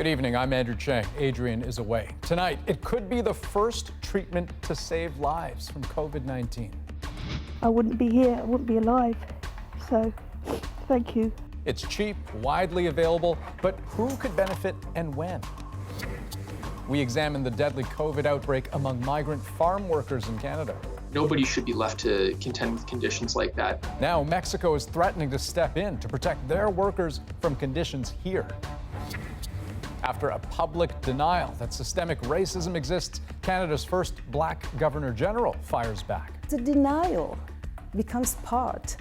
Good evening, I'm Andrew Chang. Adrian is away. Tonight, it could be the first treatment to save lives from COVID-19. I wouldn't be here, I wouldn't be alive. So, thank you. It's cheap, widely available, but who could benefit and when? We examine the deadly COVID outbreak among migrant farm workers in Canada. Nobody should be left to contend with conditions like that. Now, Mexico is threatening to step in to protect their workers from conditions here. After a public denial that systemic racism exists, Canada's first Black Governor General fires back. The denial becomes part,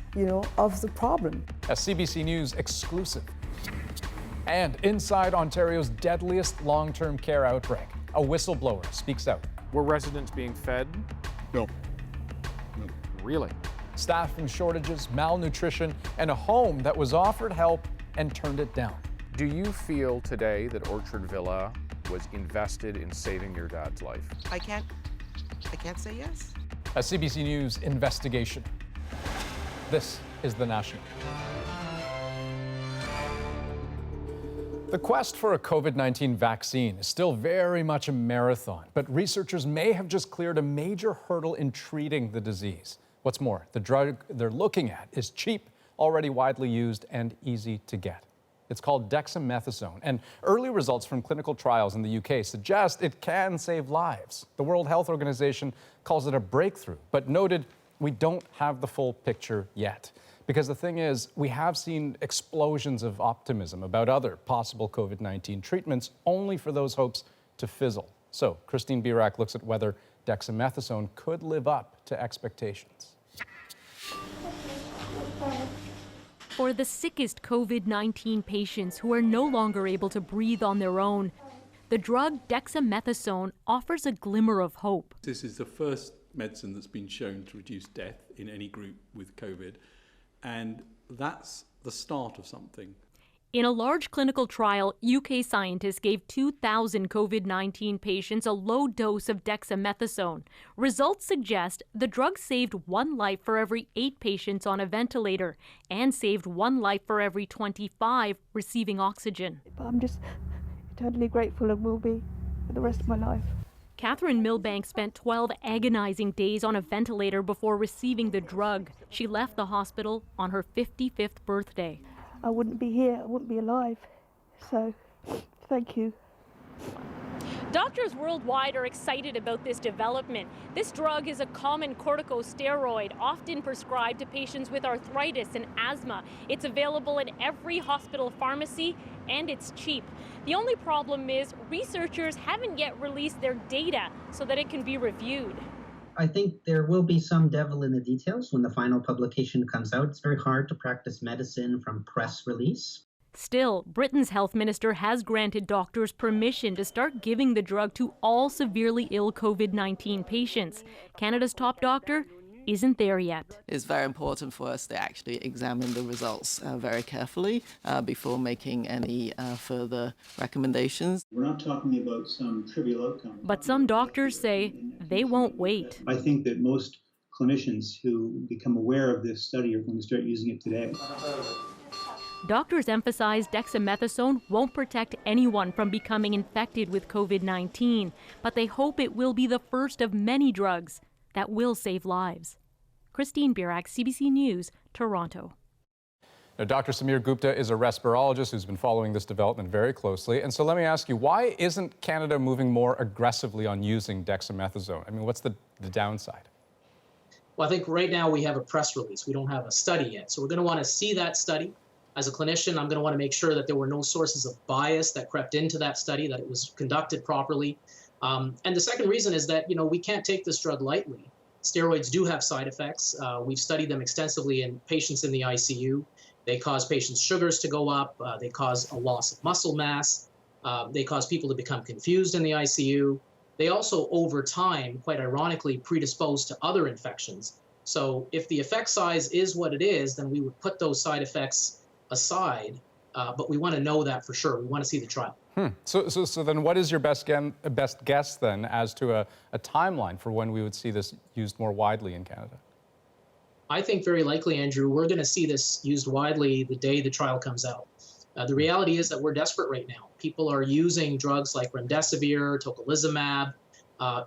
of the problem. A CBC News exclusive. And inside Ontario's deadliest long-term care outbreak, a whistleblower speaks out. Were residents being fed? No. Really? Staffing shortages, malnutrition, and a home that was offered help and turned it down. Do you feel today that Orchard Villa was invested in saving your dad's life? I can't say yes. A CBC News investigation. This is The National. The quest for a COVID-19 vaccine is still very much a marathon, but researchers may have just cleared a major hurdle in treating the disease. What's more, the drug they're looking at is cheap, already widely used, and easy to get. It's called dexamethasone, and early results from clinical trials in the UK suggest it can save lives. The World Health Organization calls it a breakthrough, but noted we don't have the full picture yet. Because the thing is, we have seen explosions of optimism about other possible COVID-19 treatments, only for those hopes to fizzle. So, Christine Birak looks at whether dexamethasone could live up to expectations. For the sickest COVID-19 patients who are no longer able to breathe on their own, the drug dexamethasone offers a glimmer of hope. This is the first medicine that's been shown to reduce death in any group with COVID, and that's the start of something. In a large clinical trial, UK scientists gave 2,000 COVID-19 patients a low dose of dexamethasone. Results suggest the drug saved 1 life for every 8 patients on a ventilator and saved 1 life for every 25 receiving oxygen. But I'm just eternally grateful and will be for the rest of my life. Catherine Milbank spent 12 agonizing days on a ventilator before receiving the drug. She left the hospital on her 55th birthday. I wouldn't be here, I wouldn't be alive. So, thank you. Doctors worldwide are excited about this development. This drug is a common corticosteroid, often prescribed to patients with arthritis and asthma. It's available in every hospital pharmacy, and it's cheap. The only problem is researchers haven't yet released their data so that it can be reviewed. I think there will be some devil in the details when the final publication comes out. It's very hard to practice medicine from press release. Still, Britain's health minister has granted doctors permission to start giving the drug to all severely ill COVID-19 patients. Canada's top doctor isn't there yet. It's very important for us to actually examine the results very carefully before making any further recommendations. We're not talking about some trivial outcome. But some doctors say they won't wait. I think that most clinicians who become aware of this study are going to start using it today. Doctors emphasize dexamethasone won't protect anyone from becoming infected with COVID-19, but they hope it will be the first of many drugs that will save lives. Christine Birak, CBC News, Toronto. Now, Dr. Samir Gupta is a respirologist who's been following this development very closely. And so let me ask you, why isn't Canada moving more aggressively on using dexamethasone? I mean, what's the downside? Well, I think right now we have a press release. We don't have a study yet. So we're going to want to see that study. As a clinician, I'm going to want to make sure that there were no sources of bias that crept into that study, that it was conducted properly. And the second reason is that, we can't take this drug lightly. Steroids do have side effects. We've studied them extensively in patients in the ICU. They cause patients' sugars to go up. They cause a loss of muscle mass. They cause people to become confused in the ICU. They also, over time, quite ironically, predispose to other infections. So if the effect size is what it is, then we would put those side effects aside. But we want to know that for sure. We want to see the trial. So then what is your best guess then as to a timeline for when we would see this used more widely in Canada? I think very likely, Andrew, we're going to see this used widely the day the trial comes out. The reality is that we're desperate right now. People are using drugs like remdesivir, tocilizumab,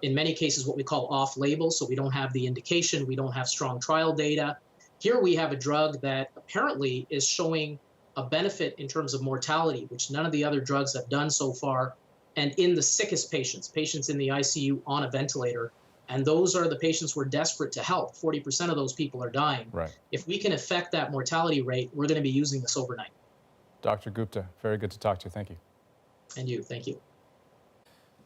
in many cases what we call off-label, so we don't have the indication, we don't have strong trial data. Here we have a drug that apparently is showing a benefit in terms of mortality, which none of the other drugs have done so far, and in the sickest patients, patients in the ICU on a ventilator. And those are the patients we're desperate to help. 40% of those people are dying. Right. If we can affect that mortality rate, we're going to be using this overnight. Dr. Gupta, very good to talk to you. Thank you. And you, thank you.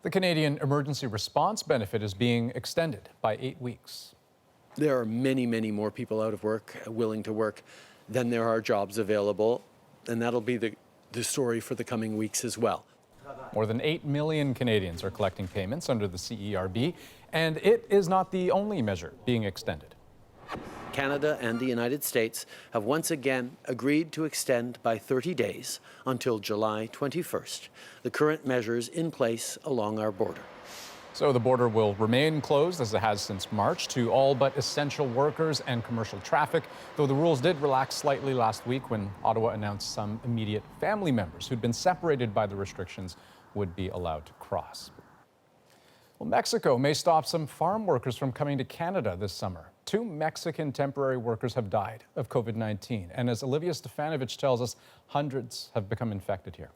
The Canadian Emergency Response Benefit is being extended by 8 weeks. There are many, many more people out of work, willing to work, than there are jobs available. And that'll be the story for the coming weeks as well. More than 8 million Canadians are collecting payments under the CERB, and it is not the only measure being extended. Canada and the United States have once again agreed to extend by 30 days until July 21st the current measures in place along our border. So the border will remain closed, as it has since March, to all but essential workers and commercial traffic, though the rules did relax slightly last week when Ottawa announced some immediate family members who'd been separated by the restrictions would be allowed to cross. Well, Mexico may stop some farm workers from coming to Canada this summer. 2 Mexican temporary workers have died of COVID-19, and as Olivia Stefanovic tells us, hundreds have become infected here.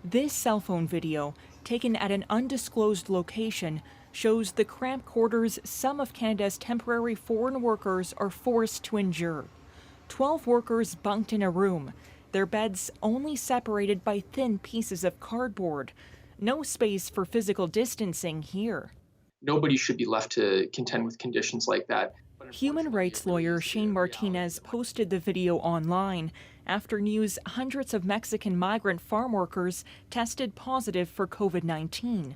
This cell phone video, taken at an undisclosed location, shows the cramped quarters some of Canada's temporary foreign workers are forced to endure. 12 workers bunked in a room, their beds only separated by thin pieces of cardboard. No space for physical distancing here. Nobody should be left to contend with conditions like that. Human rights lawyer Shane Martinez posted the video online after news hundreds of Mexican migrant farm workers tested positive for COVID-19.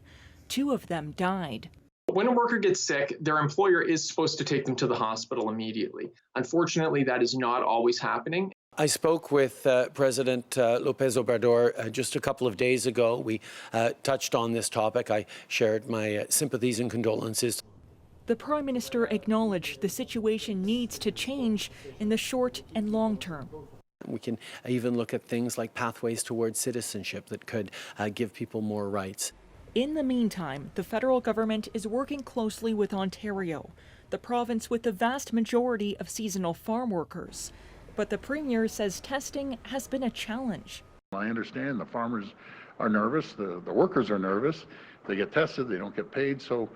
2 of them died. When a worker gets sick, their employer is supposed to take them to the hospital immediately. Unfortunately, that is not always happening. I spoke with President López Obrador just a couple of days ago. We touched on this topic. I shared my sympathies and condolences. The Prime Minister acknowledged the situation needs to change in the short and long term. We can even look at things like pathways towards citizenship that could give people more rights. In the meantime, the federal government is working closely with Ontario, the province with the vast majority of seasonal farm workers. But the Premier says testing has been a challenge. I understand the farmers are nervous, the workers are nervous. They get tested, they don't get paid. So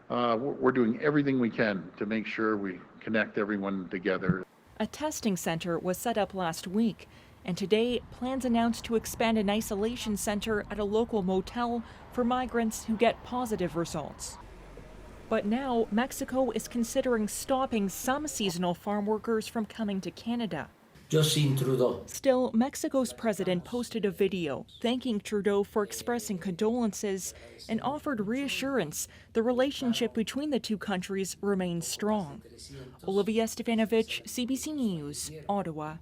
we're doing everything we can to make sure we connect everyone together. A testing center was set up last week, and today plans announced to expand an isolation center at a local motel for migrants who get positive results. But now Mexico is considering stopping some seasonal farm workers from coming to Canada. Still, Mexico's president posted a video thanking Trudeau for expressing condolences and offered reassurance the relationship between the 2 countries remains strong. Olivia Stefanovic, CBC News, Ottawa.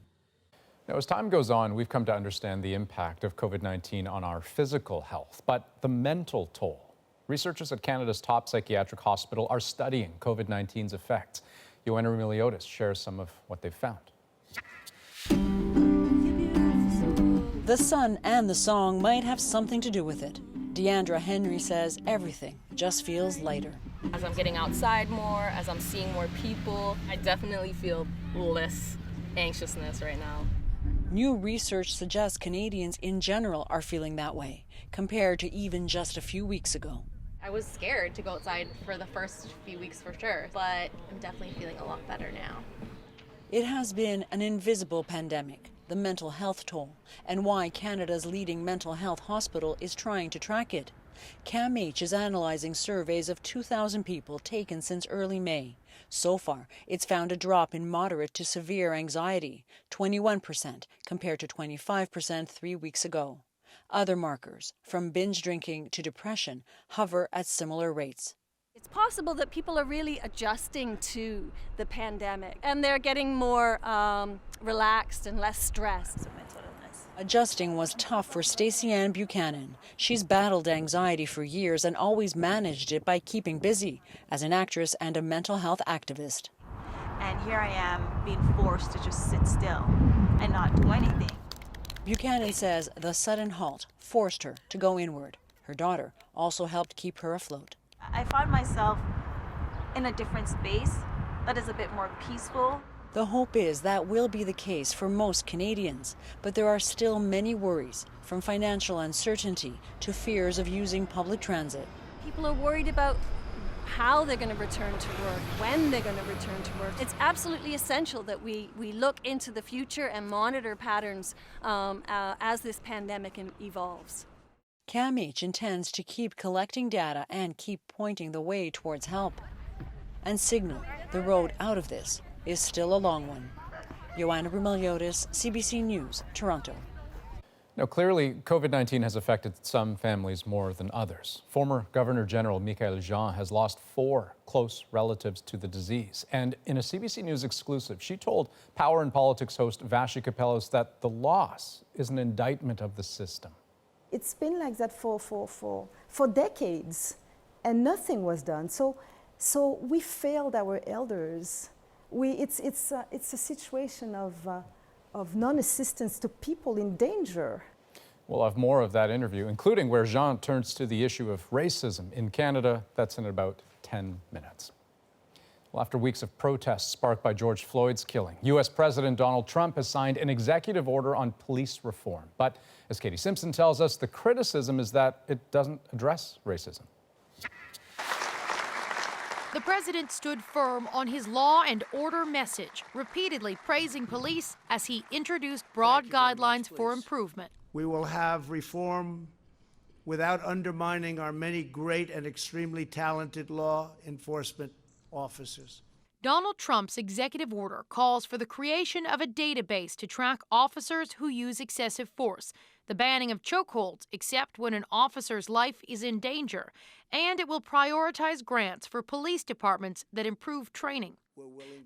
Now, as time goes on, we've come to understand the impact of COVID-19 on our physical health, but the mental toll. Researchers at Canada's top psychiatric hospital are studying COVID-19's effects. Joanna Remiliotis shares some of what they've found. The sun and the song might have something to do with it. Deandra Henry says everything just feels lighter. As I'm getting outside more, as I'm seeing more people, I definitely feel less anxiousness right now. New research suggests Canadians in general are feeling that way, compared to even just a few weeks ago. I was scared to go outside for the first few weeks for sure, but I'm definitely feeling a lot better now. It has been an invisible pandemic, the mental health toll, and why Canada's leading mental health hospital is trying to track it. CAMH is analyzing surveys of 2,000 people taken since early May. So far, it's found a drop in moderate to severe anxiety, 21% compared to 25% 3 weeks ago. Other markers, from binge drinking to depression, hover at similar rates. It's possible that people are really adjusting to the pandemic and they're getting more relaxed and less stressed. Adjusting was tough for Stacey Ann Buchanan. She's battled anxiety for years and always managed it by keeping busy as an actress and a mental health activist. and here I am being forced to just sit still and not do anything. Buchanan says the sudden halt forced her to go inward. Her daughter also helped keep her afloat. I found myself in a different space that is a bit more peaceful. The hope is that will be the case for most Canadians, but there are still many worries, from financial uncertainty to fears of using public transit. People are worried about how they're going to return to work, when they're going to return to work. It's absolutely essential that we look into the future and monitor patterns as this pandemic evolves. CAMH intends to keep collecting data and keep pointing the way towards help. And signal the road out of this is still a long one. Joanna Brumeliotis, CBC News, Toronto. Now, clearly, COVID-19 has affected some families more than others. Former Governor General Michaëlle Jean has lost 4 close relatives to the disease. And in a CBC News exclusive, she told Power and Politics host Vashi Kapelos that the loss is an indictment of the system. It's been like that for decades, and nothing was done. So we failed our elders. It's a situation of non-assistance to people in danger. We'll have more of that interview, including where Jean turns to the issue of racism in Canada. That's in about 10 minutes. Well, after weeks of protests sparked by George Floyd's killing, U.S. President Donald Trump has signed an executive order on police reform. But as Katie Simpson tells us, the criticism is that it doesn't address racism. The president stood firm on his law and order message, repeatedly praising police as he introduced broad guidelines for improvement. We will have reform without undermining our many great and extremely talented law enforcement officers. Donald Trump's executive order calls for the creation of a database to track officers who use excessive force, the banning of chokeholds except when an officer's life is in danger, and it will prioritize grants for police departments that improve training.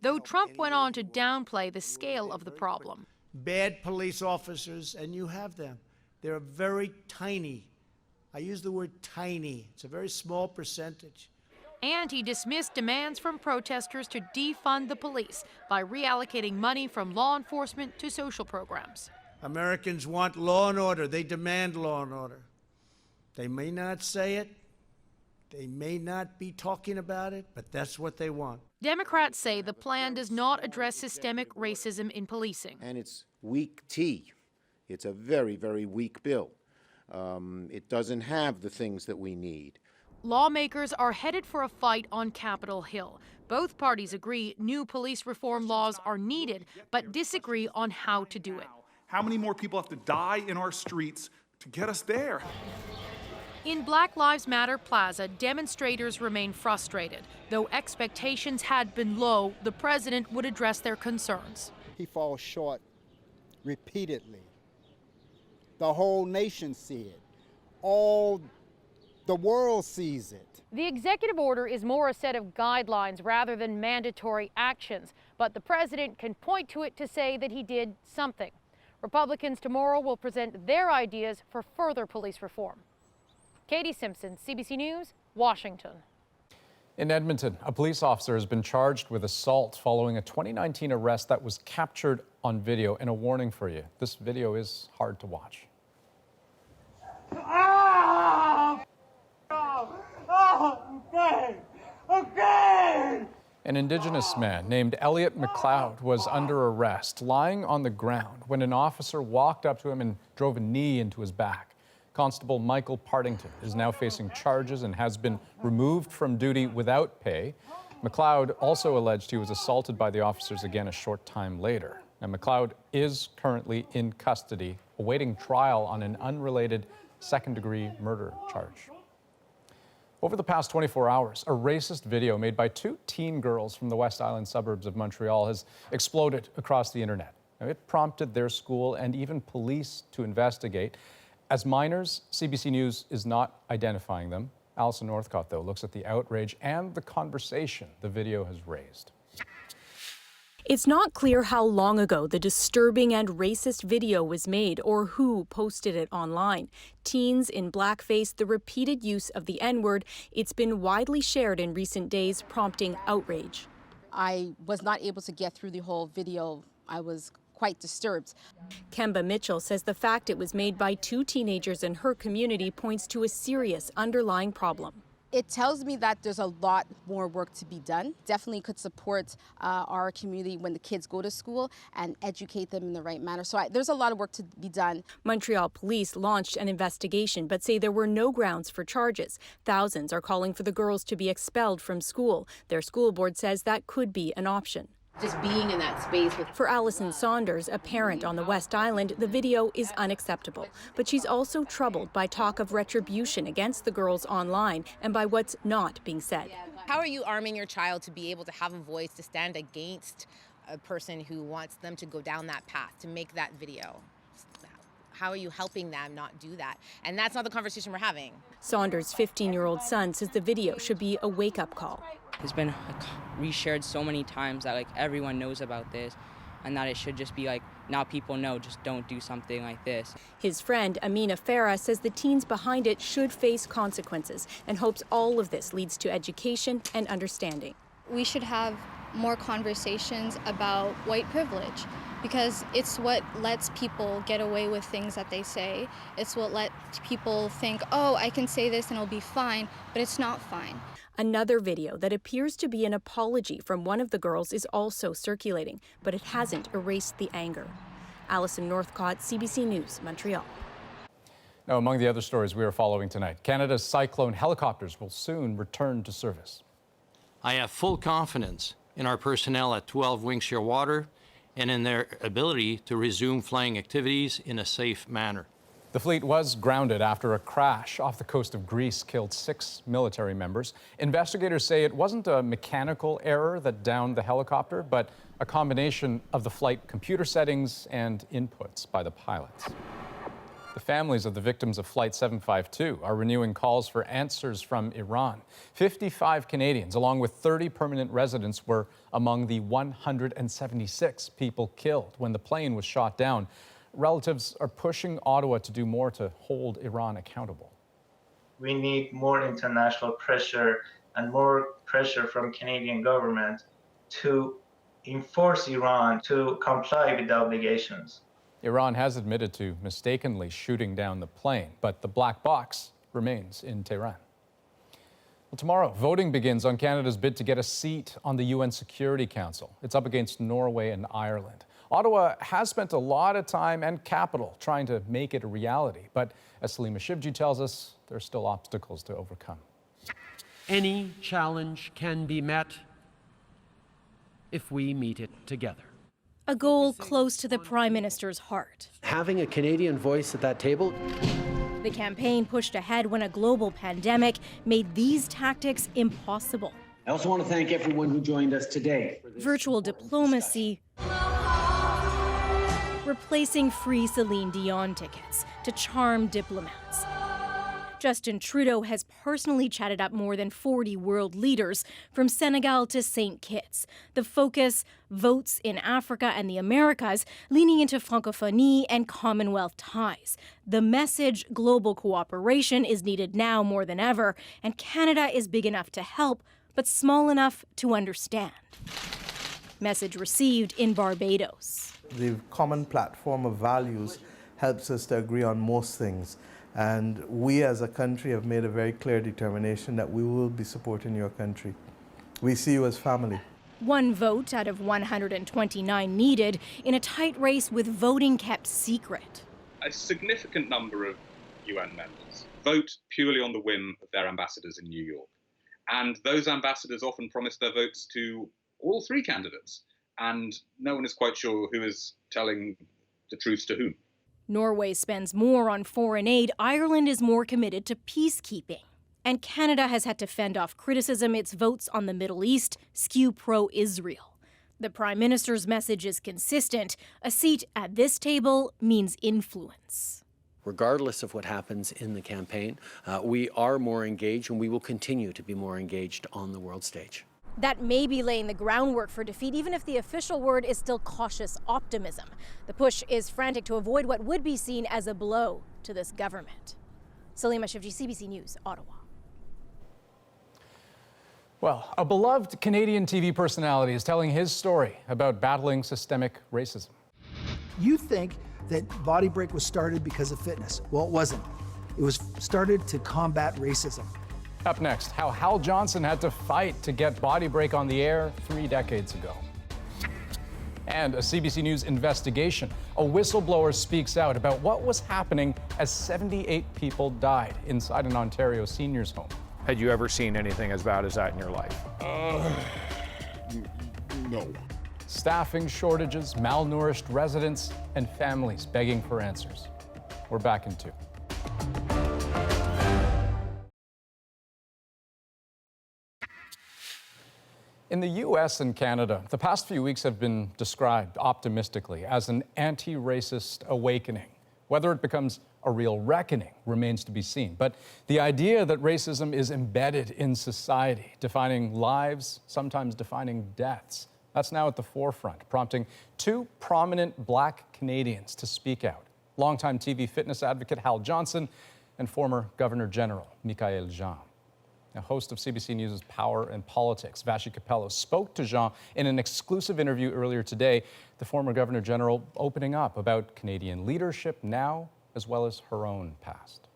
Though Trump went on to downplay the scale of the problem. Bad police officers, and you have them. They're very tiny. I use the word tiny. It's a very small percentage. And he dismissed demands from protesters to defund the police by reallocating money from law enforcement to social programs. Americans want law and order. They demand law and order. They may not say it. They may not be talking about it, but that's what they want. Democrats say the plan does not address systemic racism in policing. And it's weak tea. It's a very, very weak bill. It doesn't have the things that we need. Lawmakers are headed for a fight on Capitol Hill. Both parties agree new police reform laws are needed, but disagree on how to do it. How many more people have to die in our streets to get us there? In Black Lives Matter Plaza, demonstrators remain frustrated. Though expectations had been low, the president would address their concerns. He falls short repeatedly. The whole nation sees it. All the world sees it. The executive order is more a set of guidelines rather than mandatory actions, but the president can point to it to say that he did something. Republicans tomorrow will present their ideas for further police reform. Katie Simpson, CBC News, Washington. In Edmonton, a police officer has been charged with assault following a 2019 arrest that was captured on video. And a warning for you, this video is hard to watch. Okay. An Indigenous man named Elliot McLeod was under arrest, lying on the ground, when an officer walked up to him and drove a knee into his back. Constable Michael Partington is now facing charges and has been removed from duty without pay. McLeod also alleged he was assaulted by the officers again a short time later. Now, McLeod is currently in custody, awaiting trial on an unrelated second-degree murder charge. Over the past 24 hours, a racist video made by 2 teen girls from the West Island suburbs of Montreal has exploded across the internet. Now, it prompted their school and even police to investigate. As minors, CBC News is not identifying them. Alison Northcott, though, looks at the outrage and the conversation the video has raised. It's not clear how long ago the disturbing and racist video was made or who posted it online. Teens in blackface, the repeated use of the N-word, it's been widely shared in recent days, prompting outrage. I was not able to get through the whole video. I was quite disturbed. Kemba Mitchell says the fact it was made by 2 teenagers in her community points to a serious underlying problem. It tells me that there's a lot more work to be done. Definitely could support our community when the kids go to school and educate them in the right manner. So there's a lot of work to be done. Montreal police launched an investigation but say there were no grounds for charges. Thousands are calling for the girls to be expelled from school. Their school board says that could be an option. Just being in that space with... For Allison Saunders, a parent on the West Island, the video is unacceptable. But she's also troubled by talk of retribution against the girls online and by what's not being said. How are you arming your child to be able to have a voice, to stand against a person who wants them to go down that path, to make that video? How are you helping them not do that? And that's not the conversation we're having. Saunders' 15-year-old son says the video should be a wake-up call. It's been reshared so many times that everyone knows about this, and that it should just be now people know, just don't do something like this. His friend Amina Farah says the teens behind it should face consequences and hopes all of this leads to education and understanding. We should have more conversations about white privilege, because it's what lets people get away with things that they say. It's what lets people think, oh, I can say this and it'll be fine, but it's not fine. Another video that appears to be an apology from one of the girls is also circulating, but it hasn't erased the anger. Alison Northcott, CBC News, Montreal. Now, among the other stories we are following tonight, Canada's Cyclone helicopters will soon return to service. I have full confidence in our personnel at 12 Wing Shearwater and in their ability to resume flying activities in a safe manner. The fleet was grounded after a crash off the coast of Greece killed 6 military members. Investigators say it wasn't a mechanical error that downed the helicopter, but a combination of the flight computer settings and inputs by the pilots. The families of the victims of Flight 752 are renewing calls for answers from Iran. 55 Canadians, along with 30 permanent residents, were among the 176 people killed when the plane was shot down. Relatives are pushing Ottawa to do more to hold Iran accountable. We need more international pressure and more pressure from Canadian government to enforce Iran to comply with the obligations. Iran has admitted to mistakenly shooting down the plane, but the black box remains in Tehran. Well, tomorrow, voting begins on Canada's bid to get a seat on the UN Security Council. It's up against Norway and Ireland. Ottawa has spent a lot of time and capital trying to make it a reality, but as Salima Shivji tells us, there are still obstacles to overcome. Any challenge can be met if we meet it together. A goal close to the Prime Minister's heart. Having a Canadian voice at that table. The campaign pushed ahead when a global pandemic made these tactics impossible. I also want to thank everyone who joined us today. Virtual diplomacy, replacing free Celine Dion tickets to charm diplomats. Justin Trudeau has personally chatted up more than 40 world leaders from Senegal to St. Kitts. The focus, votes in Africa and the Americas, leaning into francophonie and Commonwealth ties. The message, global cooperation, is needed now more than ever, and Canada is big enough to help, but small enough to understand. Message received in Barbados. The common platform of values helps us to agree on most things. And we as a country have made a very clear determination that we will be supporting your country. We see you as family. One vote out of 129 needed in a tight race with voting kept secret. A significant number of UN members vote purely on the whim of their ambassadors in New York. And those ambassadors often promise their votes to all 3 candidates. And no one is quite sure who is telling the truth to whom. Norway spends more on foreign aid. Ireland is more committed to peacekeeping. And Canada has had to fend off criticism its votes on the Middle East skew pro-Israel. The Prime Minister's message is consistent. A seat at this table means influence. Regardless of what happens in the campaign, we are more engaged and we will continue to be more engaged on the world stage. That may be laying the groundwork for defeat, even if the official word is still cautious optimism. The push is frantic to avoid what would be seen as a blow to this government. Salima Shivji, CBC News, Ottawa. Well, a beloved Canadian TV personality is telling his story about battling systemic racism. You think that Body Break was started because of fitness. Well, it wasn't. It was started to combat racism. Up next, how Hal Johnson had to fight to get Body Break on the air 3 decades ago. And a CBC News investigation. A whistleblower speaks out about what was happening as 78 people died inside an Ontario seniors' home. Had you ever seen anything as bad as that in your life? No. Staffing shortages, malnourished residents, and families begging for answers. We're back in 2. In the US and Canada, the past few weeks have been described optimistically as an anti-racist awakening. Whether it becomes a real reckoning remains to be seen. But the idea that racism is embedded in society, defining lives, sometimes defining deaths, that's now at the forefront, prompting 2 prominent Black Canadians to speak out. Longtime TV fitness advocate Hal Johnson and former Governor General Michael Jean. Now, host of CBC News' Power and Politics, Vashi Capello, spoke to Jean in an exclusive interview earlier today, the former Governor General opening up about Canadian leadership now, as well as her own past.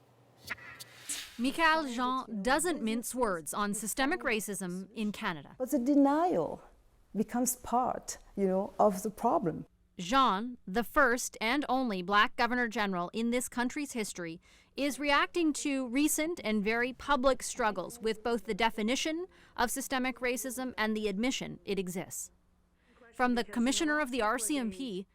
Michael Jean doesn't mince words on systemic racism in Canada. But the denial becomes part, of the problem. Jean, the first and only Black Governor General in this country's history, is reacting to recent and very public struggles with both the definition of systemic racism and the admission it exists. From the commissioner of the RCMP,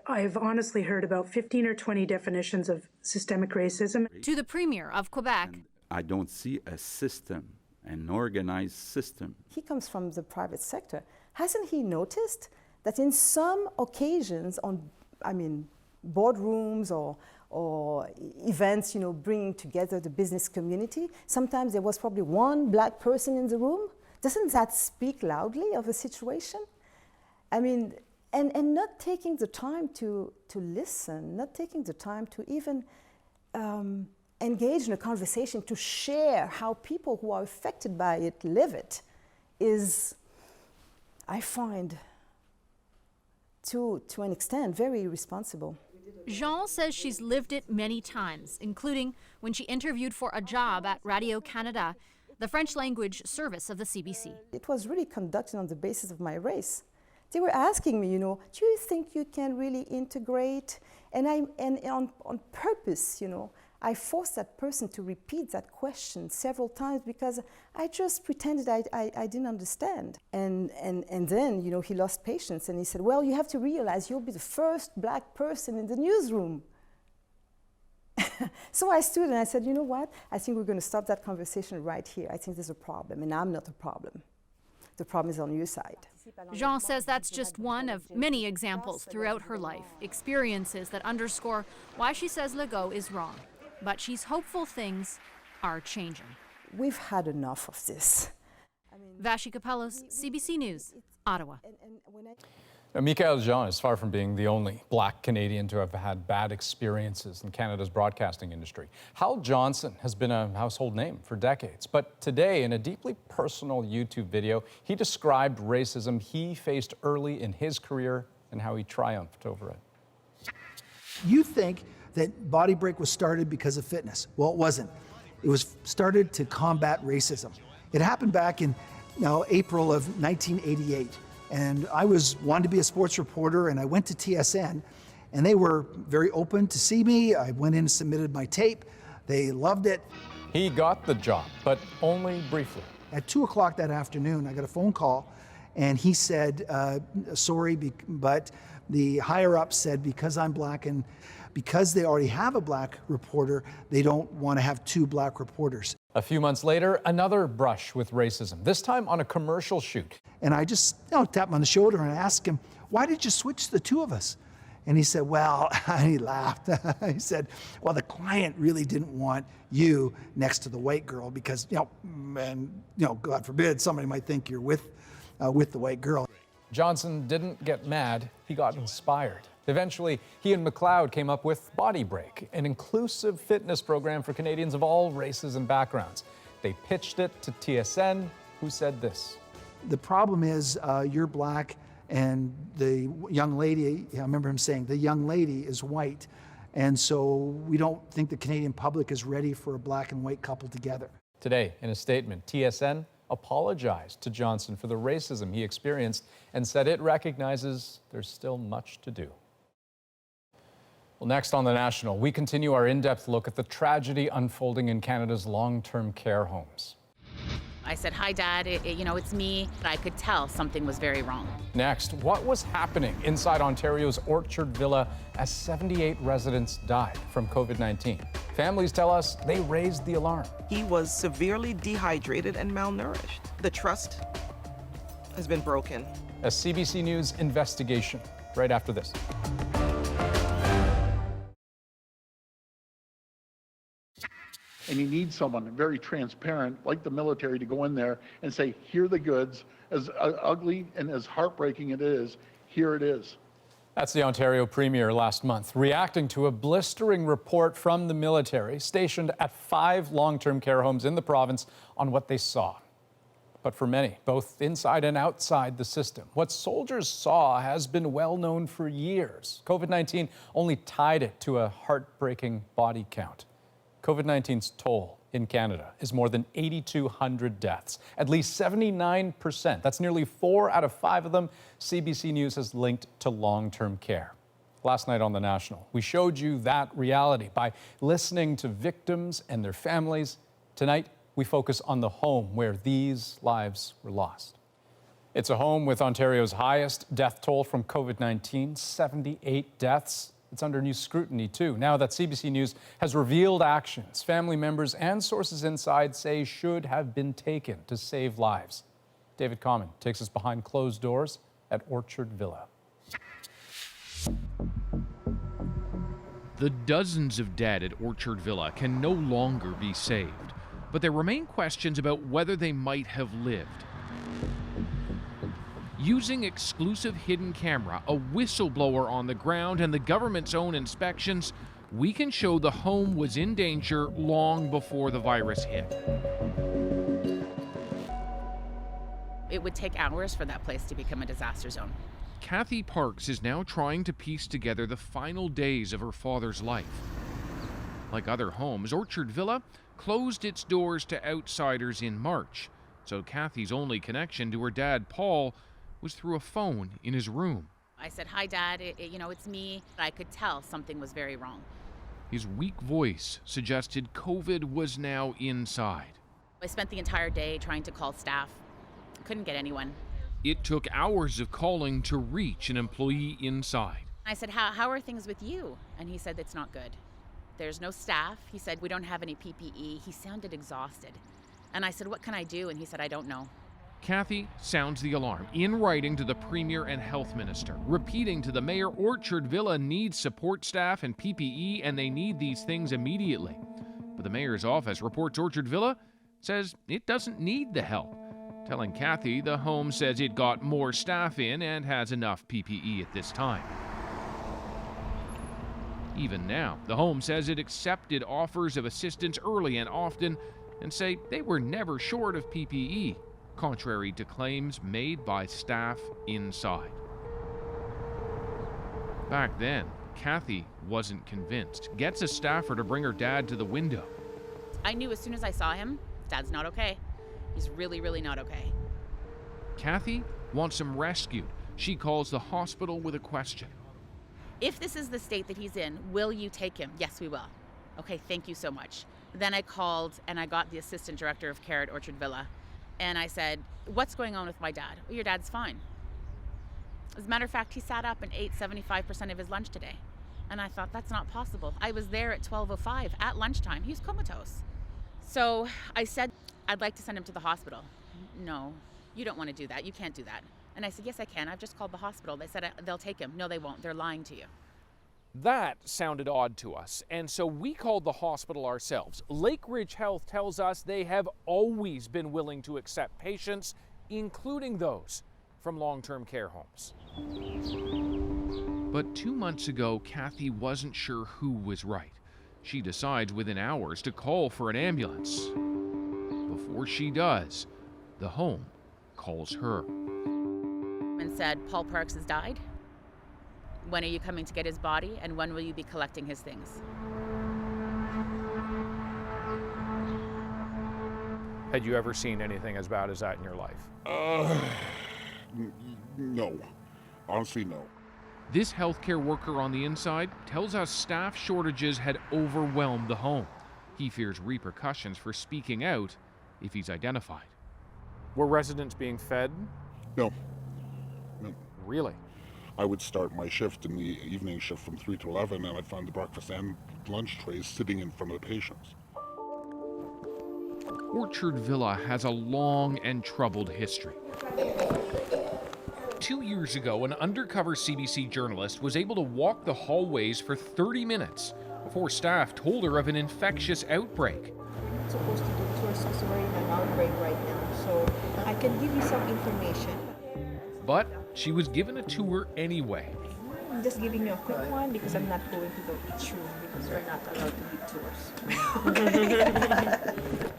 I've honestly heard about 15 or 20 definitions of systemic racism, to the premier of Quebec. I don't see a system, an organized system. He comes from the private sector. Hasn't he noticed that in some occasions boardrooms or events, bringing together the business community, sometimes there was probably one Black person in the room? Doesn't that speak loudly of a situation? And not taking the time to listen, not taking the time to even engage in a conversation, to share how people who are affected by it live it, is, I find, to an extent, very irresponsible. Jean says she's lived it many times, including when she interviewed for a job at Radio-Canada, the French language service of the CBC. It was really conducted on the basis of my race. They were asking me, do you think you can really integrate? And on purpose, I forced that person to repeat that question several times because I just pretended I didn't understand. And then, he lost patience and he said, well, you have to realize you'll be the first Black person in the newsroom. So I stood and I said, you know what? I think we're going to stop that conversation right here. I think there's a problem, and I'm not a problem. The problem is on your side. Jean says that's just one of many examples throughout her life, experiences that underscore why she says Legault is wrong. But she's hopeful things are changing. We've had enough of this. Vashi Capellos, CBC News, Ottawa. Now, Michael Jean is far from being the only Black Canadian to have had bad experiences in Canada's broadcasting industry. Hal Johnson has been a household name for decades, but today, in a deeply personal YouTube video, he described racism he faced early in his career and how he triumphed over it. You think that Body Break was started because of fitness. Well, it wasn't. It was started to combat racism. It happened back in April of 1988. And I wanted to be a sports reporter, and I went to TSN, and they were very open to see me. I went in and submitted my tape. They loved it. He got the job, but only briefly. At 2 o'clock that afternoon, I got a phone call, and he said, sorry, but the higher up said because I'm Black and because they already have a Black reporter, they don't want to have 2 Black reporters. A few months later, another brush with racism, this time on a commercial shoot. And I just tapped him on the shoulder and asked him, why did you switch the 2 of us? And he said, well, he laughed. He said, well, the client really didn't want you next to the white girl because, God forbid, somebody might think you're with the white girl. Johnson didn't get mad, he got inspired. Eventually, he and McLeod came up with Body Break, an inclusive fitness program for Canadians of all races and backgrounds. They pitched it to TSN, who said this. The problem is you're black and the young lady, I remember him saying, the young lady is white. And so we don't think the Canadian public is ready for a black and white couple together. Today, in a statement, TSN apologized to Johnson for the racism he experienced and said it recognizes there's still much to do. Well, next on The National, we continue our in-depth look at the tragedy unfolding in Canada's long-term care homes. I said, "Hi, Dad, it's me." But I could tell something was very wrong. Next, what was happening inside Ontario's Orchard Villa as 78 residents died from COVID-19? Families tell us they raised the alarm. He was severely dehydrated and malnourished. The trust has been broken. A CBC News investigation right after this. And you need someone very transparent, like the military, to go in there and say, here are the goods. As ugly and as heartbreaking it is, here it is. That's the Ontario Premier last month, reacting to a blistering report from the military stationed at 5 long-term care homes in the province on what they saw. But for many, both inside and outside the system, what soldiers saw has been well known for years. COVID-19 only tied it to a heartbreaking body count. COVID-19's toll in Canada is more than 8,200 deaths. At least 79%, that's nearly 4 out of 5 of them, CBC News has linked to long-term care. Last night on The National, we showed you that reality by listening to victims and their families. Tonight, we focus on the home where these lives were lost. It's a home with Ontario's highest death toll from COVID-19, 78 deaths. It's under new scrutiny, too, now that CBC News has revealed actions family members and sources inside say should have been taken to save lives. David Common takes us behind closed doors at Orchard Villa. The dozens of dead at Orchard Villa can no longer be saved, but there remain questions about whether they might have lived. Using exclusive hidden camera, a whistleblower on the ground, and the government's own inspections, we can show the home was in danger long before the virus hit. It would take hours for that place to become a disaster zone. Kathy Parks is now trying to piece together the final days of her father's life. Like other homes, Orchard Villa closed its doors to outsiders in March, so Kathy's only connection to her dad, Paul, was through a phone in his room. I said, "Hi, Dad, it's me." I could tell something was very wrong. His weak voice suggested COVID was now inside. I spent the entire day trying to call staff. Couldn't get anyone. It took hours of calling to reach an employee inside. I said, how are things with you? And he said, it's not good. There's no staff. He said, we don't have any PPE. He sounded exhausted. And I said, what can I do? And he said, I don't know. Kathy sounds the alarm in writing to the Premier and Health Minister, repeating to the Mayor Orchard Villa needs support staff and PPE, and they need these things immediately. But the Mayor's office reports Orchard Villa says it doesn't need the help, telling Kathy the home says it got more staff in and has enough PPE at this time. Even now, the home says it accepted offers of assistance early and often and say they were never short of PPE, contrary to claims made by staff inside. Back then, Kathy wasn't convinced. Gets a staffer to bring her dad to the window. I knew as soon as I saw him, Dad's not okay. He's really, really not okay. Kathy wants him rescued. She calls the hospital with a question. If this is the state that he's in, will you take him? Yes, we will. Okay, thank you so much. Then I called and I got the assistant director of care at Orchard Villa. And I said, what's going on with my dad? Well, your dad's fine. As a matter of fact, he sat up and ate 75% of his lunch today. And I thought, that's not possible. I was there at 12:05 at lunchtime. He was comatose. So I said, I'd like to send him to the hospital. No, you don't want to do that. You can't do that. And I said, yes, I can. I've just called the hospital. They said they'll take him. No, they won't. They're lying to you. That sounded odd to us, and so we called the hospital ourselves. Lake Ridge Health tells us they have always been willing to accept patients, including those from long-term care homes. But 2 months ago, Kathy wasn't sure who was right. She decides within hours to call for an ambulance. Before she does, The home calls her. And said, Paul Parks has died. When are you coming to get his body, and when will you be collecting his things? Had you ever seen anything as bad as that in your life? No. Honestly, no. This healthcare worker on the inside tells us staff shortages had overwhelmed the home. He fears repercussions for speaking out if he's identified. Were residents being fed? No. No. Really? I would start my shift in the evening shift from 3 to 11, and I'd find the breakfast and lunch trays sitting in front of the patients. Orchard Villa has a long and troubled history. 2 years ago, an undercover CBC journalist was able to walk the hallways for 30 minutes before staff told her of an infectious outbreak. I'm supposed to do tours because we're in an outbreak right now, so I can give you some information. But she was given a tour anyway. I'm just giving you a quick one because I'm not going to go each room because we're not allowed to give tours.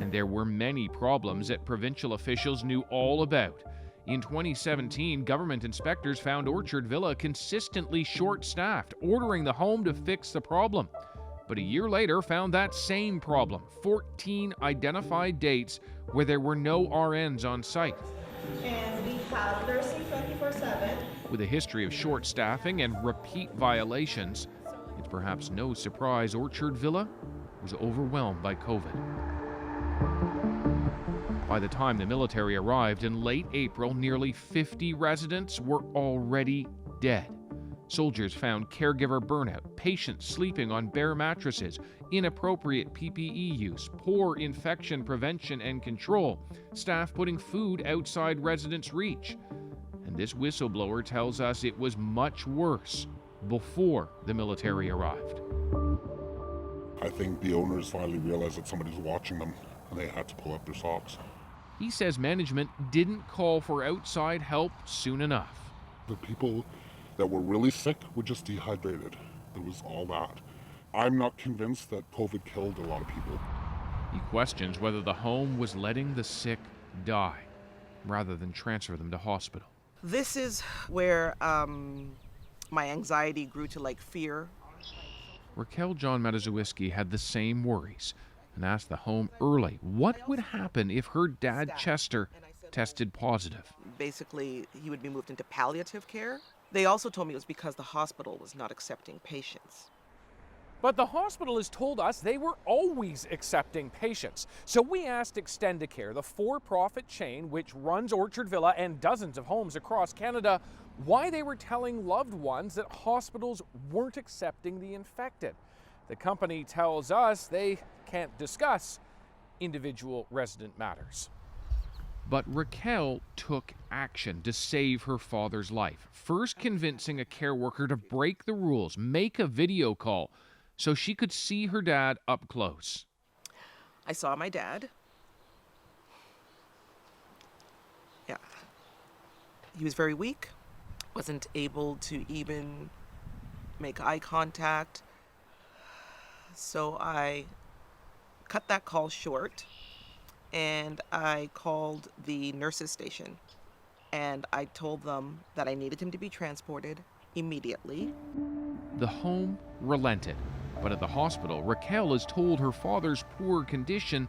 And there were many problems that provincial officials knew all about. In 2017, government inspectors found Orchard Villa consistently short-staffed, ordering the home to fix the problem. But a year later found that same problem, 14 identified dates where there were no RNs on site. And we have nursing 24/7. With a history of short staffing and repeat violations, it's perhaps no surprise Orchard Villa was overwhelmed by COVID. By the time the military arrived in late April, nearly 50 residents were already dead. Soldiers found caregiver burnout, patients sleeping on bare mattresses, inappropriate PPE use, poor infection prevention and control, staff putting food outside residents' reach. And this whistleblower tells us it was much worse before the military arrived. I think the owners finally realized that somebody's watching them, and they had to pull up their socks. He says management didn't call for outside help soon enough. The people that were really sick were just dehydrated. It was all that. I'm not convinced that COVID killed a lot of people. He questions whether the home was letting the sick die rather than transfer them to hospital. This is where my anxiety grew to like fear. Raquel John Matazawiski had the same worries and asked the home early what would happen if her dad Chester tested positive. Basically, he would be moved into palliative care. They also told me it was because the hospital was not accepting patients. But the hospital has told us they were always accepting patients. So we asked Extendicare, the for-profit chain which runs Orchard Villa and dozens of homes across Canada, why they were telling loved ones that hospitals weren't accepting the infected. The company tells us they can't discuss individual resident matters. But Raquel took action to save her father's life, first convincing a care worker to break the rules, make a video call, so she could see her dad up close. I saw my dad. Yeah. He was very weak, wasn't able to even make eye contact. So I cut that call short and I called the nurses station and I told them that I needed him to be transported immediately. The home relented, but at the hospital, Raquel is told her father's poor condition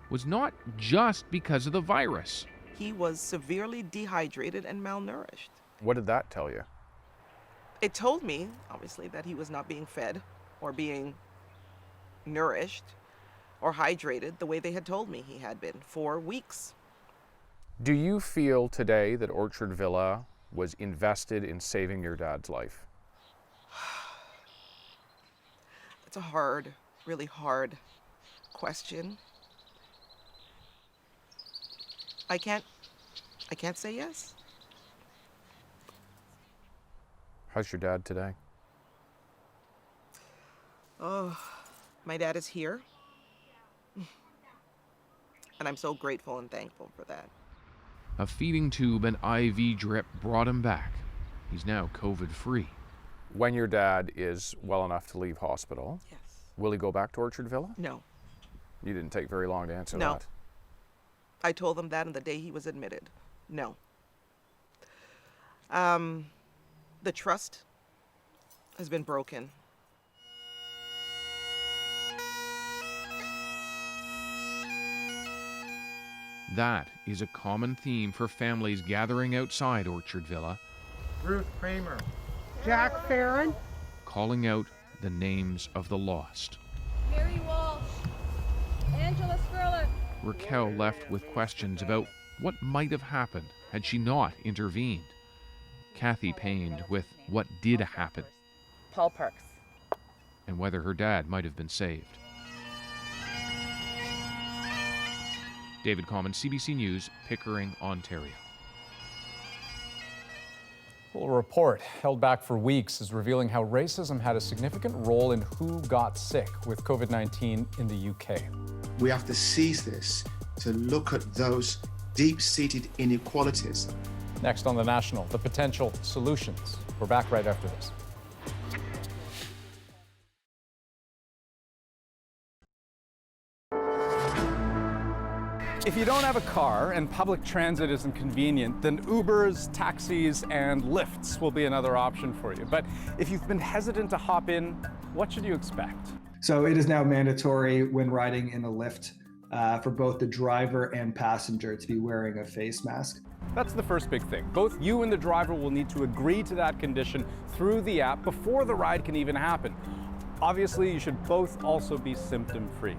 was not just because of the virus. He was severely dehydrated and malnourished. What did that tell you? It told me, obviously, that he was not being fed or being nourished or hydrated the way they had told me he had been for weeks. Do you feel today that Orchard Villa was invested in saving your dad's life? It's a hard, really hard question. I can't say yes. How's your dad today? Oh, my dad is here. And I'm so grateful and thankful for that. A feeding tube and IV drip brought him back. He's now COVID-free. When your dad is well enough to leave hospital, yes, will he go back to Orchard Villa? No. You didn't take very long to answer No. that. I told them that on the day he was admitted. No. The trust has been broken. That is a common theme for families gathering outside Orchard Villa, Ruth Kramer, Jack Farron, calling out the names of the lost. Mary Walsh, Angela Skrillex. Raquel left with questions about what might have happened had she not intervened. Kathy pained with what did happen. Paul Parks. And whether her dad might have been saved. David Common, CBC News, Pickering, Ontario. Well, a report held back for weeks is revealing how racism had a significant role in who got sick with COVID-19 in the UK. We have to seize this to look at those deep-seated inequalities. Next on The National, the potential solutions. We're back right after this. If you don't have a car and public transit isn't convenient, then Ubers, taxis, and Lyfts will be another option for you. But if you've been hesitant to hop in, what should you expect? So it is now mandatory when riding in a Lyft for both the driver and passenger to be wearing a face mask. That's the first big thing. Both you and the driver will need to agree to that condition through the app before the ride can even happen. Obviously, you should both also be symptom-free.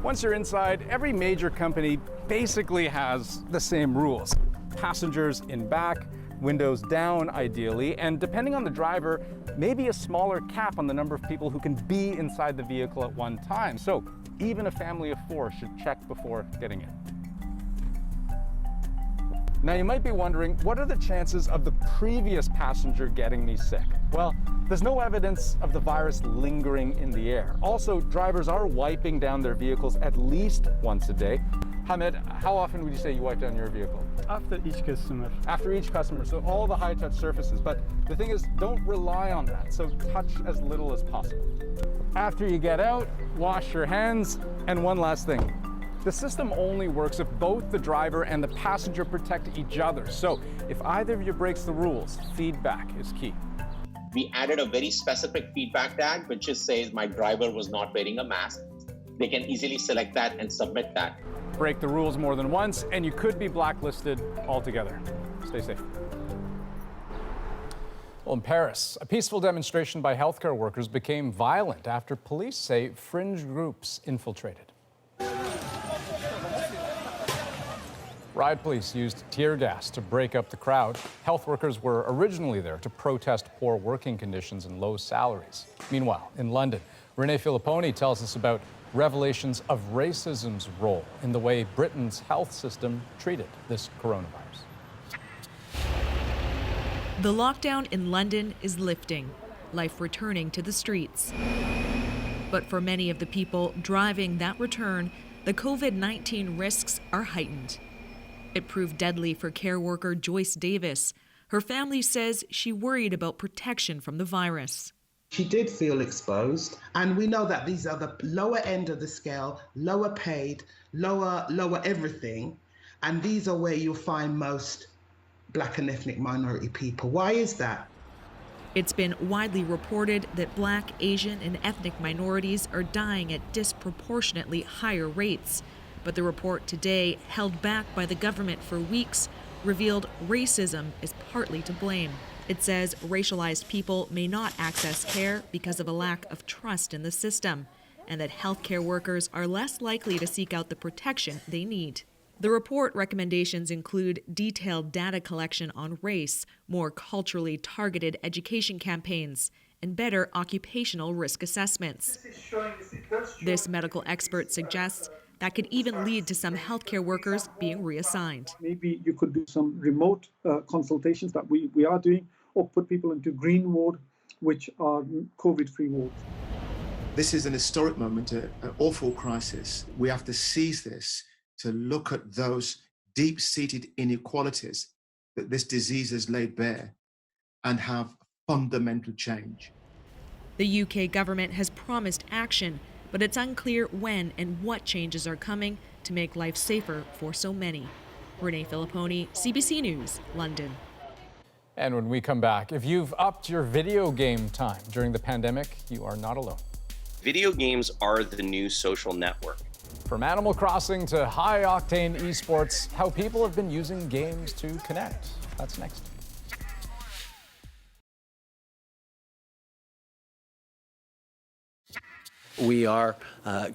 Once you're inside, every major company basically has the same rules. Passengers in back, windows down ideally, and depending on the driver, maybe a smaller cap on the number of people who can be inside the vehicle at one time. So even a family of 4 should check before getting in. Now you might be wondering, what are the chances of the previous passenger getting me sick? Well, there's no evidence of the virus lingering in the air. Also, drivers are wiping down their vehicles at least once a day. Hamed, how often would you say you wipe down your vehicle? After each customer. After each customer, so all the high-touch surfaces. But the thing is, don't rely on that, so touch as little as possible. After you get out, wash your hands, and one last thing. The system only works if both the driver and the passenger protect each other. So if either of you breaks the rules, feedback is key. We added a very specific feedback tag, which just says my driver was not wearing a mask. They can easily select that and submit that. Break the rules more than once, and you could be blacklisted altogether. Stay safe. Well, in Paris, a peaceful demonstration by healthcare workers became violent after police say fringe groups infiltrated. Riot police used tear gas to break up the crowd. Health workers were originally there to protest poor working conditions and low salaries. Meanwhile, in London, Renee Filipponi tells us about revelations of racism's role in the way Britain's health system treated this coronavirus. The lockdown in London is lifting, life returning to the streets. But for many of the people driving that return, the COVID-19 risks are heightened. It proved deadly for care worker Joyce Davis. Her family says she worried about protection from the virus. She did feel exposed, and we know that these are the lower end of the scale, lower paid, lower everything, and these are where you'll find most Black and ethnic minority people. Why is that? It's been widely reported that Black, Asian, and ethnic minorities are dying at disproportionately higher rates. But the report today, held back by the government for weeks, revealed racism is partly to blame. It says racialized people may not access care because of a lack of trust in the system, and that healthcare workers are less likely to seek out the protection they need. The report recommendations include detailed data collection on race, more culturally targeted education campaigns, and better occupational risk assessments. This medical expert suggests that could even lead to some healthcare workers being reassigned. Maybe you could do some remote consultations that we are doing, or put people into green ward, which are COVID-free wards. This is an historic moment, an awful crisis. We have to seize this to look at those deep-seated inequalities that this disease has laid bare and have fundamental change. The UK government has promised action, but it's unclear when and what changes are coming to make life safer for so many. Renee Filipponi, CBC News, London. And when we come back, if you've upped your video game time during the pandemic, you are not alone. Video games are the new social network. From Animal Crossing to high-octane esports, how people have been using games to connect. That's next. We are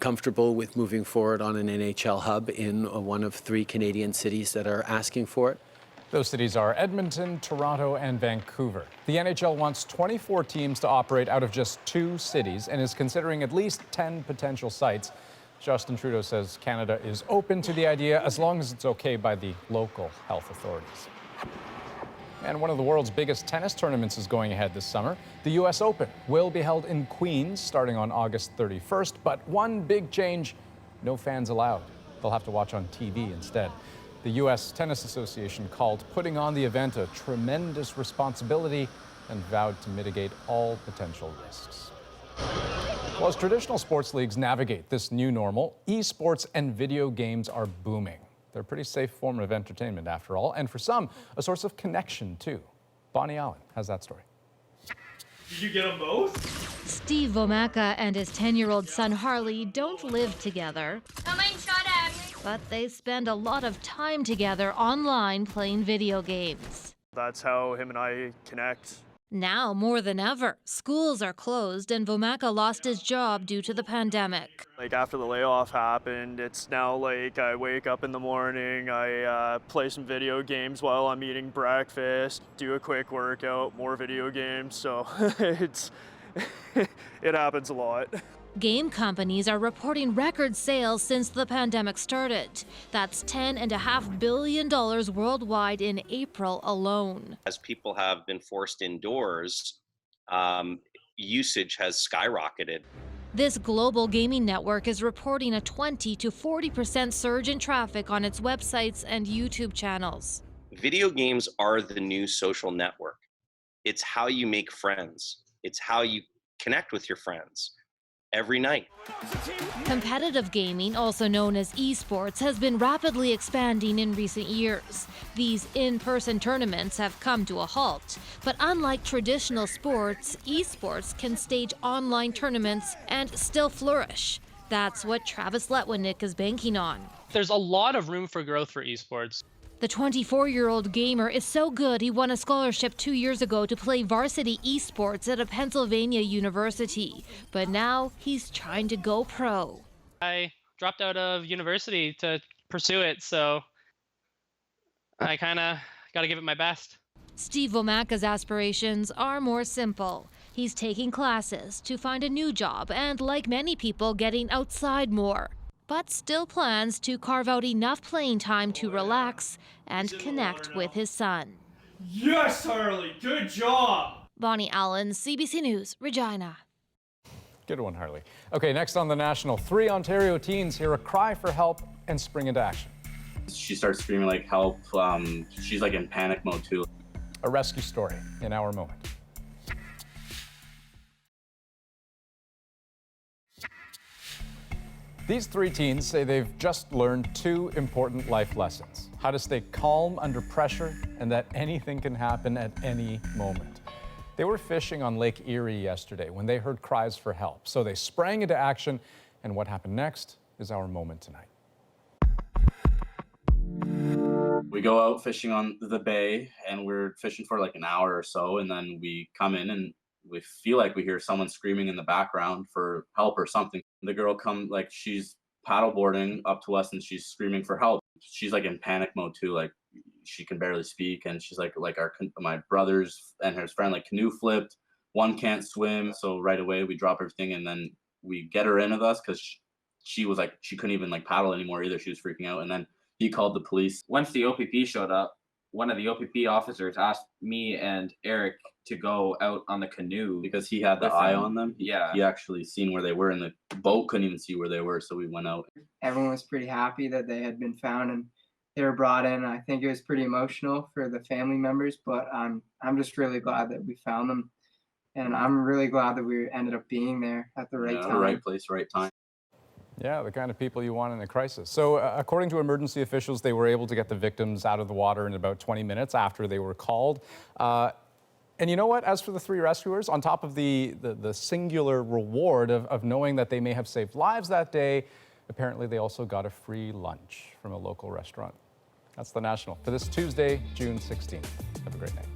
comfortable with moving forward on an NHL hub in one of 3 Canadian cities that are asking for it. Those cities are Edmonton, Toronto, and Vancouver. The NHL wants 24 teams to operate out of just 2 cities and is considering at least 10 potential sites. Justin Trudeau says Canada is open to the idea as long as it's okay by the local health authorities. And one of the world's biggest tennis tournaments is going ahead this summer. The US Open will be held in Queens starting on August 31st, but one big change, no fans allowed. They'll have to watch on TV instead. The US Tennis Association called putting on the event a tremendous responsibility and vowed to mitigate all potential risks. Well, as traditional sports leagues navigate this new normal, esports and video games are booming. They're a pretty safe form of entertainment, after all, and for some, a source of connection, too. Bonnie Allen has that story. Did you get them both? Steve Vomaka and his 10-year-old son Harley don't live together, but they spend a lot of time together online playing video games. That's how him and I connect. Now, more than ever, schools are closed and Vomaka lost his job due to the pandemic. Like after the layoff happened, it's now like I wake up in the morning, I play some video games while I'm eating breakfast, do a quick workout, more video games, so it happens a lot. Game companies are reporting record sales since the pandemic started. That's $10.5 billion worldwide in April alone. As people have been forced indoors, usage has skyrocketed. This global gaming network is reporting a 20 to 40% surge in traffic on its websites and YouTube channels. Video games are the new social network. It's how you make friends. It's how you connect with your friends. Every night. Competitive gaming, also known as esports, has been rapidly expanding in recent years. These in-person tournaments have come to a halt. But unlike traditional sports, esports can stage online tournaments and still flourish. That's what Travis Letwinick is banking on. There's a lot of room for growth for esports. The 24-year-old gamer is so good he won a scholarship 2 years ago to play varsity esports at a Pennsylvania university. But now he's trying to go pro. I dropped out of university to pursue it, so I kind of got to give it my best. Steve Vomaka's aspirations are more simple. He's taking classes to find a new job and, like many people, getting outside more. But still plans to carve out enough playing time to relax and connect with his son. Yes, Harley, good job! Bonnie Allen, CBC News, Regina. Good one, Harley. Okay, next on The National, 3 Ontario teens hear a cry for help and spring into action. She starts screaming like help. She's like in panic mode too. A rescue story in our moment. These 3 teens say they've just learned 2 important life lessons: how to stay calm under pressure and that anything can happen at any moment. They were fishing on Lake Erie yesterday when they heard cries for help. So they sprang into action, and what happened next is our moment tonight. We go out fishing on the bay and we're fishing for like an hour or so, and then we come in and we feel like we hear someone screaming in the background for help or something. The girl she's paddleboarding up to us and she's screaming for help. She's like in panic mode too, like she can barely speak, and she's like my brothers and her friend like canoe flipped. One can't swim, so right away we drop everything and then we get her in with us because she was like she couldn't even like paddle anymore either. She was freaking out, and then he called the police. Once the OPP showed up, one of the OPP officers asked me and Eric to go out on the canoe because he had the eye on them. Yeah. He actually seen where they were, and the boat couldn't even see where they were, so we went out. Everyone was pretty happy that they had been found and they were brought in. I think it was pretty emotional for the family members, but I'm just really glad that we found them, and I'm really glad that we ended up being there at the right time. The right place, right time. Yeah, the kind of people you want in a crisis. So according to emergency officials, they were able to get the victims out of the water in about 20 minutes after they were called. And you know what? As for the 3 rescuers, on top of the singular reward of knowing that they may have saved lives that day, apparently they also got a free lunch from a local restaurant. That's The National for this Tuesday, June 16th. Have a great night.